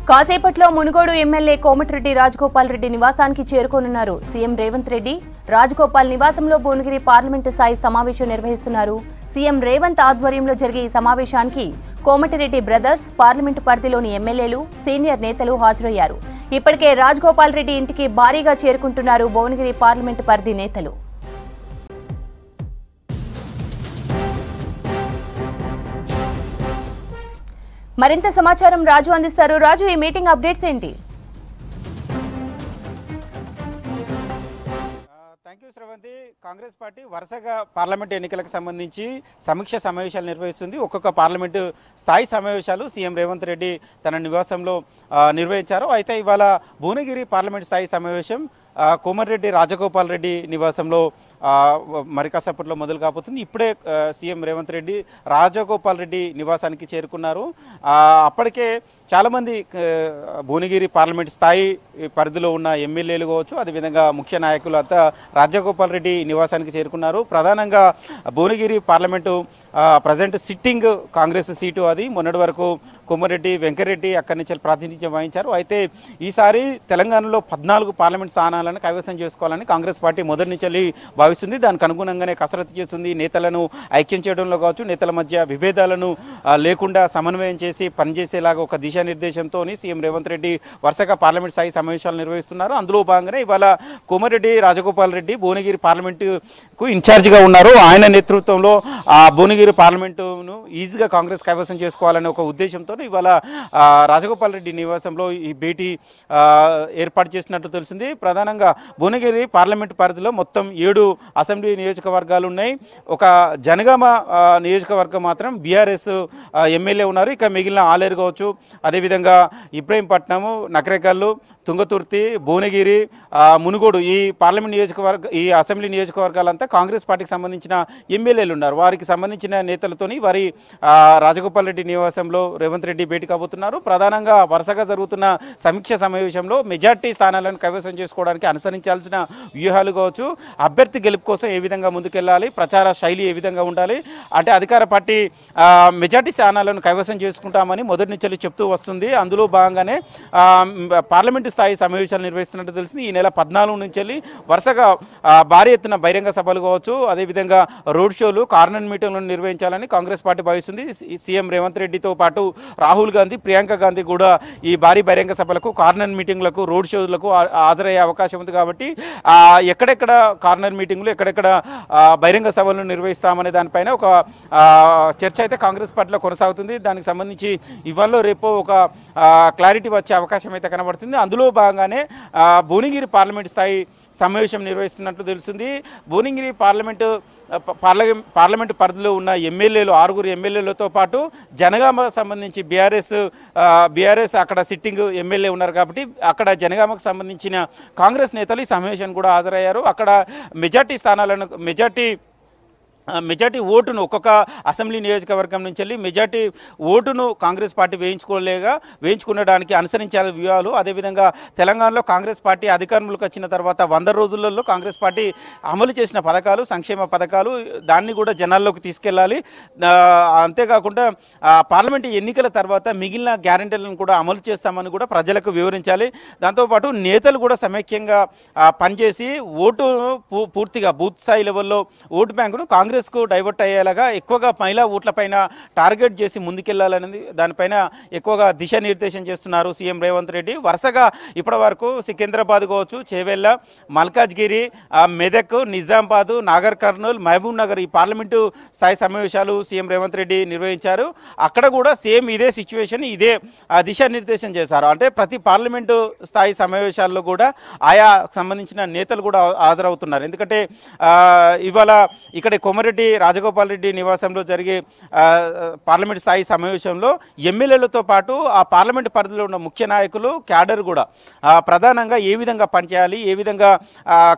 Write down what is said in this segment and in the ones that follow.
కాసేపట్లో మునుగోడు ఎమ్మెల్యే కోమటిరెడ్డి రాజగోపాల్ రెడ్డి నివాసానికి చేరుకోనున్నారు సీఎం రేవంత్ రెడ్డి. రాజగోపాల్ నివాసంలో భువనగిరి పార్లమెంటు స్థాయి సమావేశం నిర్వహిస్తున్నారు. సీఎం రేవంత్ ఆధ్వర్యంలో జరిగే ఈ సమావేశానికి కోమటిరెడ్డి బ్రదర్స్, పార్లమెంటు పరిధిలోని ఎమ్మెల్యేలు, సీనియర్ నేతలు హాజరయ్యారు. ఇప్పటికే రాజగోపాల్ రెడ్డి ఇంటికి భారీగా చేరుకుంటున్నారు భువనగిరి పార్లమెంటు పరిధి నేతలు. మరింత సమాచారం రాజు అందిస్తారు. రాజు, ఈ మీటింగ్ అప్డేట్స్ ఏంటి? Thank you Sravanthi. Congress party వరుసగా పార్లమెంట్ ఎన్నికలకు సంబంధించి సమీక్ష సమావేశాలు నిర్వహిస్తుంది. ఒక్కొక్క పార్లమెంటు స్థాయి సమావేశాలు సీఎం రేవంత్ రెడ్డి తన నివాసంలో నిర్వహించారు. అయితే ఇవాళ భువనగిరి పార్లమెంట్ స్థాయి సమావేశం కోమటిరెడ్డి రాజగోపాల్ రెడ్డి నివాసంలో మరి కాసేపట్లో మొదలు కాబోతుంది. ఇప్పుడే సీఎం రేవంత్ రెడ్డి రాజగోపాల్ రెడ్డి నివాసానికి చేరుకున్నారు. అప్పటికే చాలామంది భువనగిరి పార్లమెంట్ స్థాయి పరిధిలో ఉన్న ఎమ్మెల్యేలు కావచ్చు, అదేవిధంగా ముఖ్య నాయకులు అంతా రాజగోపాల్ రెడ్డి నివాసానికి చేరుకున్నారు. ప్రధానంగా Bhuvanagiri parliament present sitting Congress seat అది. మొన్నటి వరకు కొమ్మరెడ్డి వెంకరెడ్డి అక్కడి నుంచి ప్రాతినిధ్యం వహించారు. అయితే ఈసారి తెలంగాణలో 14 పార్లమెంట్ స్థానాలను కైవసం చేసుకోవాలని కాంగ్రెస్ పార్టీ మొదటి నుంచి భావిస్తుంది. దానికి అనుగుణంగానే కసరత్తు చేస్తుంది. నేతలను ఐక్యం చేయడంలో కావచ్చు, నేతల మధ్య విభేదాలను లేకుండా సమన్వయం చేసి పనిచేసేలాగా ఒక దిశానిర్దేశంతో సీఎం రేవంత్ రెడ్డి వరుసగా పార్లమెంట్ స్థాయి సమావేశాలు నిర్వహిస్తున్నారు. అందులో భాగంగానే ఇవాళ కోమటిరెడ్డి రాజగోపాల్ రెడ్డి భువనగిరి పార్లమెంటుకు ఇన్ఛార్జిగా ఉన్నారు. ఆయన నేతృత్వంలో ఆ భువనగిరి పార్లమెంటును ఈజీగా కాంగ్రెస్ కైవసం చేసుకోవాలనే ఒక ఉద్దేశంతో ఇవాళ రాజగోపాల్ రెడ్డి నివాసంలో ఈ భేటీ ఏర్పాటు చేసినట్టు తెలిసింది. ప్రధానంగా భువనగిరి పార్లమెంటు పరిధిలో మొత్తం 7 అసెంబ్లీ నియోజకవర్గాలు ఉన్నాయి. ఒక జనగామ నియోజకవర్గం మాత్రం బీఆర్ఎస్ ఎమ్మెల్యే ఉన్నారు. ఇక మిగిలిన ఆలేరు కావచ్చు, అదేవిధంగా ఇబ్రహీంపట్నము, నకరేకల్లు, తుంగతుర్తి, భువనగిరి, మునుగోడు ఈ పార్లమెంట్ ఈ అసెంబ్లీ నియోజకవర్గాలంతా కాంగ్రెస్ పార్టీకి సంబంధించిన ఎమ్మెల్యేలు ఉన్నారు. వారికి సంబంధించిన నేతలతోని వారి రాజగోపాల్ రెడ్డి నివాసంలో రేవంత్ రెడ్డి భేటీ కాబోతున్నారు. ప్రధానంగా వరుసగా జరుగుతున్న సమీక్ష సమావేశంలో మెజార్టీ స్థానాలను కైవసం చేసుకోవడానికి అనుసరించాల్సిన వ్యూహాలు కావచ్చు, అభ్యర్థి గెలుపు కోసం ఏ విధంగా ముందుకెళ్ళాలి, ప్రచార శైలి ఏ విధంగా ఉండాలి, అంటే అధికార పార్టీ మెజార్టీ స్థానాలను కైవసం చేసుకుంటామని మొదటి నుంచి చెప్తూ వస్తుంది. అందులో భాగంగానే పార్లమెంటు స్థాయి సమావేశాలు నిర్వహిస్తున్నట్టు తెలిసింది. ఈ నెల 14 నుంచి వరుసగా భారీ ఎత్తున బహిరంగ సభలు కావచ్చు, అదేవిధంగా రోడ్ షోలు, కార్నర్ మీటింగ్లను నిర్వహించాలని కాంగ్రెస్ పార్టీ భావిస్తుంది. సీఎం రేవంత్ రెడ్డితో పాటు రాహుల్ గాంధీ, ప్రియాంక గాంధీ కూడా ఈ భారీ బహిరంగ సభలకు, కార్నర్ మీటింగ్లకు, రోడ్ షోలకు హాజరయ్యే అవకాశం ఉంది. కాబట్టి ఎక్కడెక్కడ కార్నర్ మీటింగ్లు, ఎక్కడెక్కడ బహిరంగ సభలను నిర్వహిస్తామనే దానిపైన ఒక చర్చ అయితే కాంగ్రెస్ పార్టీలో కొనసాగుతుంది. దానికి సంబంధించి ఇవాళ రేపు ఒక క్లారిటీ వచ్చే అవకాశం అయితే కనబడుతుంది. అందులో భాగంగానే భువనగిరి పార్లమెంట్ స్థాయి సమావేశం నిర్వహిస్తున్నట్లు తెలుస్తుంది. భువనగిరి పార్లమెంటు పరిధిలో ఉన్న ఎమ్మెల్యేలు 6 ఎమ్మెల్యేలతో పాటు జనగామ సంబంధించి బీఆర్ఎస్ అక్కడ సిట్టింగ్ ఎమ్మెల్యే ఉన్నారు. కాబట్టి అక్కడ జనగామకు సంబంధించిన కాంగ్రెస్ నేతలు ఈ సమావేశానికి కూడా హాజరయ్యారు. అక్కడ మెజార్టీ ఓటును ఒక్కొక్క అసెంబ్లీ నియోజకవర్గం నుంచి వెళ్ళి మెజార్టీ ఓటును కాంగ్రెస్ పార్టీ వేయించుకునడానికి అనుసరించాలి వ్యూహాలు. అదేవిధంగా తెలంగాణలో కాంగ్రెస్ పార్టీ అధికారంలోకి వచ్చిన తర్వాత 100 రోజులలో కాంగ్రెస్ పార్టీ అమలు చేసిన పథకాలు, సంక్షేమ పథకాలు, దాన్ని కూడా జనాల్లోకి తీసుకెళ్ళాలి. అంతేకాకుండా పార్లమెంటు ఎన్నికల తర్వాత మిగిలిన గ్యారెంటీలను కూడా అమలు చేస్తామని కూడా ప్రజలకు వివరించాలి. దాంతోపాటు నేతలు కూడా సమైక్యంగా పనిచేసి ఓటును పూర్తిగా బూత్ స్థాయి లెవెల్లో ఓటు బ్యాంకును కాంగ్రెస్కు డైవర్ట్ అయ్యేలాగా ఎక్కువగా మహిళా ఓట్లపైన టార్గెట్ చేసి ముందుకెళ్లాలనేది దానిపైన ఎక్కువగా దిశానిర్దేశం చేస్తున్నారు సీఎం రేవంత్ రెడ్డి. వరుసగా ఇప్పటి వరకు సికింద్రాబాద్ కావచ్చు, చేవెళ్ళ, మల్కాజ్గిరి, మెదక్, నిజామాబాద్, నాగర్ కర్నూల్, మహబూబ్ నగర్ ఈ పార్లమెంటు స్థాయి సమావేశాలు సీఎం రేవంత్ రెడ్డి నిర్వహించారు. అక్కడ కూడా సేమ్ ఇదే సిచ్యువేషన్, ఇదే దిశానిర్దేశం చేశారు. అంటే ప్రతి పార్లమెంటు స్థాయి సమావేశాల్లో కూడా ఆయా సంబంధించిన నేతలు కూడా హాజరవుతున్నారు. ఎందుకంటే ఇవాళ ఇక్కడ కోమరెడ్డి రాజగోపాల్ రెడ్డి నివాసంలో జరిగే పార్లమెంట్ స్థాయి సమావేశంలో ఎమ్మెల్యేలతో పాటు ఆ పార్లమెంట్ పరిధిలో ఉన్న ముఖ్య నాయకులు, క్యాడర్ కూడా ప్రధానంగా ఏ విధంగా పనిచేయాలి, ఏ విధంగా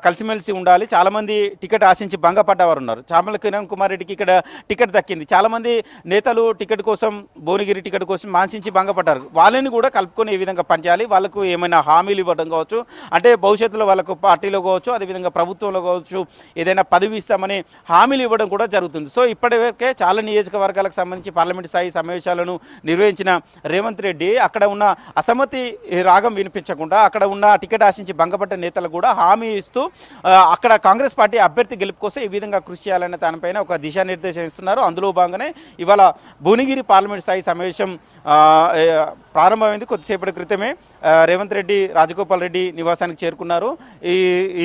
కలిసిమెలిసి ఉండాలి. చాలామంది టికెట్ ఆశించి భంగపడ్డవారు ఉన్నారు. చామల కిరణ్ కుమార్ రెడ్డికి ఇక్కడ టికెట్ దక్కింది. చాలామంది నేతలు టికెట్ కోసం, భువనగిరి టికెట్ కోసం ఆశించి భంగపడ్డారు. వాళ్ళని కూడా కలుపుకొని ఏ విధంగా పనిచేయాలి, వాళ్ళకు ఏమైనా హామీలు ఇవ్వడం కావచ్చు, అంటే భవిష్యత్తులో వాళ్ళకు పార్టీలో కావచ్చు, అదేవిధంగా ప్రభుత్వంలో కావచ్చు ఏదైనా పదవి ఇస్తామని హామీలు ఇవ్వడం ఇవ్వడం కూడా జరుగుతుంది. సో ఇప్పటివరకే చాలా నియోజకవర్గాలకు సంబంధించి పార్లమెంట్ స్థాయి సమావేశాలను నిర్వహించిన రేవంత్ రెడ్డి అక్కడ ఉన్న అసమ్మతి రాగం వినిపించకుండా అక్కడ ఉన్న టికెట్ ఆశించి భంగపడ్డ నేతలకు కూడా హామీ ఇస్తూ అక్కడ కాంగ్రెస్ పార్టీ అభ్యర్థి గెలుపు కోసం ఈ విధంగా కృషి చేయాలనే దానిపైన ఒక దిశానిర్దేశం ఇస్తున్నారు. అందులో భాగంగానే ఇవాళ భువనగిరి పార్లమెంట్ స్థాయి సమావేశం ప్రారంభమైంది. కొద్దిసేపటి క్రితమే రేవంత్ రెడ్డి రాజగోపాల్ రెడ్డి నివాసానికి చేరుకున్నారు.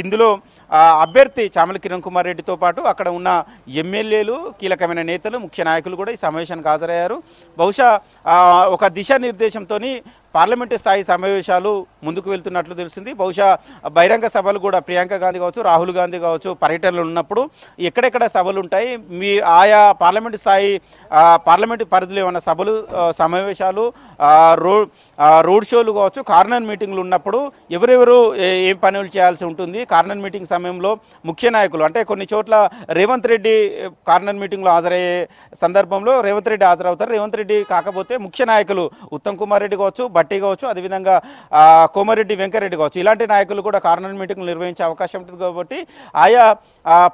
ఇందులో అభ్యర్థి చామల కిరణ్ కుమార్ రెడ్డితో పాటు అక్కడ ఉన్న ఎమ్మెల్యేలు, కీలకమైన నేతలు, ముఖ్య నాయకులు కూడా ఈ సమావేశానికి హాజరయ్యారు. బహుశా ఒక దిశానిర్దేశంతో పార్లమెంటు స్థాయి సమావేశాలు ముందుకు వెళ్తున్నట్లు తెలిసింది. బహుశా బహిరంగ సభలు కూడా ప్రియాంక గాంధీ కావచ్చు, రాహుల్ గాంధీ కావచ్చు పర్యటనలు ఉన్నప్పుడు ఎక్కడెక్కడ సభలు ఉంటాయి, మీ ఆయా పార్లమెంటు స్థాయి పార్లమెంటు పరిధిలో ఏమన్నా సభలు, సమావేశాలు, రోడ్ షోలు కావచ్చు, కార్నర్ మీటింగ్లు ఉన్నప్పుడు ఎవరెవరు ఏం పనులు చేయాల్సి ఉంటుంది, కార్నర్ మీటింగ్ సమయంలో ముఖ్య నాయకులు అంటే కొన్ని చోట్ల రేవంత్ రెడ్డి కార్నర్ మీటింగ్లో హాజరయ్యే సందర్భంలో రేవంత్ రెడ్డి హాజరవుతారు. రేవంత్ రెడ్డి కాకపోతే ముఖ్య నాయకులు ఉత్తమ్ కుమార్ రెడ్డి కావచ్చు, భట్టి కావచ్చు, అదేవిధంగా కోమారెడ్డి వెంకరెడ్డి కావచ్చు, ఇలాంటి నాయకులు కూడా కార్నర్ మీటింగ్లు నిర్వహించే అవకాశం ఉంటుంది. కాబట్టి ఆయా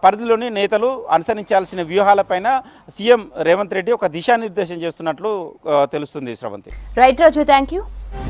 పరిధిలోని నేతలు అనుసరించాల్సిన వ్యూహాలపైన సీఎం రేవంత్ రెడ్డి ఒక దిశానిర్దేశం చేస్తున్నట్లు తెలుస్తుంది. Sravanthi. Right Raju, thank you.